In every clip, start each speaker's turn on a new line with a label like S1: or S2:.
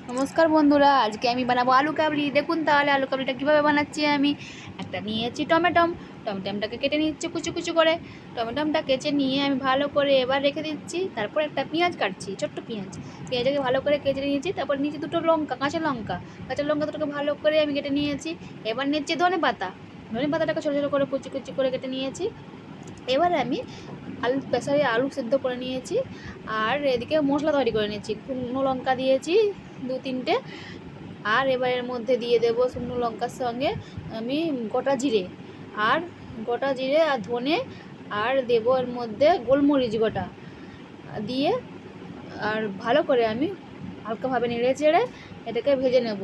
S1: নমস্কার বন্ধুরা, আজকে আমি বানাবো আলু কাবলি। দেখুন তাহলে আলু কাবলিটা কীভাবে বানাচ্ছি। আমি একটা নিয়েছি টমেটোমটাকে কেটে নিচ্ছি কুচি কুচি করে। টমেটোমটা কেটে নিয়ে আমি ভালো করে এবার রেখে দিচ্ছি। তারপর একটা পেঁয়াজ কাটছি, ছোট্ট পেঁয়াজটাকে ভালো করে কেটে নিয়েছি। তারপর নিয়েছি দুটো কাঁচা লঙ্কা দুটোকে ভালো করে আমি কেটে নিয়েছি। এবার নিচ্ছি ধনে পাতাটাকে ছোটো ছোটো করে কুচি কুচি করে কেটে নিয়েছি। এবার আমি প্রেসারে আলু সেদ্ধ করে নিয়েছি। আর এদিকে মশলা তৈরি করে নিয়েছি। শুকনো লঙ্কা দিয়েছি 2-3টে। আর এবার এর মধ্যে দিয়ে দেবো শুকনো লঙ্কার সঙ্গে আমি গোটা জিরে আর ধনে, আর দেবো এর মধ্যে গোলমরিচ গোটা দিয়ে আর ভালো করে আমি হালকাভাবে নেড়ে চেড়ে এটাকে ভেজে নেব।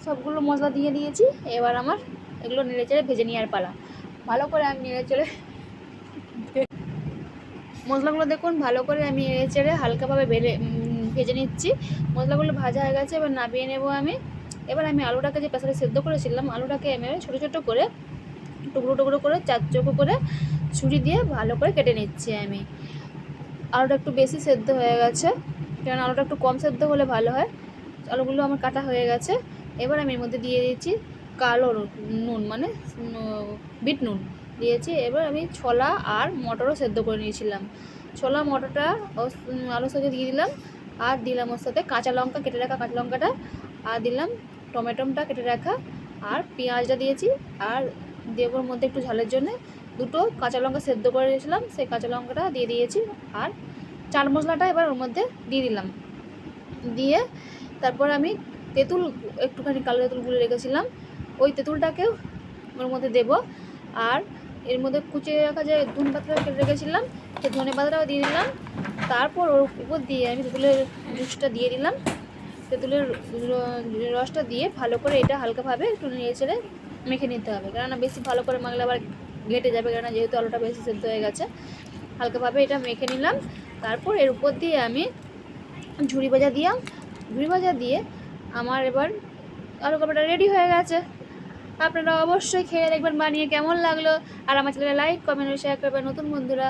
S1: সবগুলো মশলা দিয়ে দিয়েছি। এবার আমার এগুলো নেড়ে চেড়ে ভেজে নেওয়ার পালা। ভালো করে আমি নেড়ে চেড়ে মশলাগুলো দেখুন ভালো করে আমি নেড়ে চেড়ে হালকাভাবে ভেজে নিচ্ছি। মশলাগুলো ভাজা হয়ে গেছে, এবার নামিয়ে নেব আমি। এবার আমি আলুটাকে যে প্রেসারে সেদ্ধ করেছিলাম, আলুটাকে আমি ছোটো ছোটো করে টুকরো টুকরো করে চারচোখো করে ছুরি দিয়ে ভালো করে কেটে নিচ্ছি আমি। আলুটা একটু বেশি সেদ্ধ হয়ে গেছে, কারণ আলুটা একটু কম সেদ্ধ হলে ভালো হয়। আলুগুলো আমার কাটা হয়ে গেছে। এবার আমি এর মধ্যে দিয়ে দিয়েছি কালো নুন, মানে বিট নুন দিয়েছি। এবার আমি ছোলা আর মটরও সেদ্ধ করে নিয়েছিলাম। ছোলা মটরটা আলুর সাথে দিয়ে দিলাম। আর দিলাম ওর সাথে কাঁচা লঙ্কা, কেটে রাখা কাঁচা লঙ্কাটা। আর দিলাম টমেটোটা কেটে রাখা। আর পেঁয়াজটা দিয়েছি। আর দেবর মধ্যে একটু ঝালের জন্য দুটো কাঁচা লঙ্কা সেদ্ধ করে দিয়েছিলাম, সেই কাঁচা লঙ্কাটা দিয়ে দিয়েছি। আর চাট মশলাটা এবার ওর মধ্যে দিয়ে দিলাম। দিয়ে তারপর আমি একটুখানি কালো তেঁতুল গুলে রেখেছিলাম, ওই তেঁতুলটাকেও ওর মধ্যে দেব। আর এর মধ্যে কুচিয়ে রাখা যে ধনে পাতাটা কেটে রেখেছিলাম, সেই ধনে পাতাটাও দিয়ে দিলাম। তারপর ওর উপর দিয়ে আমি তেঁতুলের জুসটা দিয়ে দিলাম। তেঁতুলের রসটা দিয়ে ভালো করে এটা হালকাভাবে একটু নেড়ে চেড়ে মেখে নিতে হবে, কেননা বেশি ভালো করে মাখলে আবার ঘেটে যাবে, কেননা যেহেতু আলুটা বেশি সেদ্ধ হয়ে গেছে। হালকাভাবে এটা মেখে নিলাম। তারপর এর উপর দিয়ে আমি ঝুরি ভাজা দিয়ে আমার এবার আলু কাবলিটা রেডি হয়ে গেছে। আপনারা অবশ্যই খেয়ে দেখবেন বানিয়ে কেমন লাগলো। আর আমার চ্যানেলে লাইক কমেন্ট শেয়ার করবেন। নতুন বন্ধুরা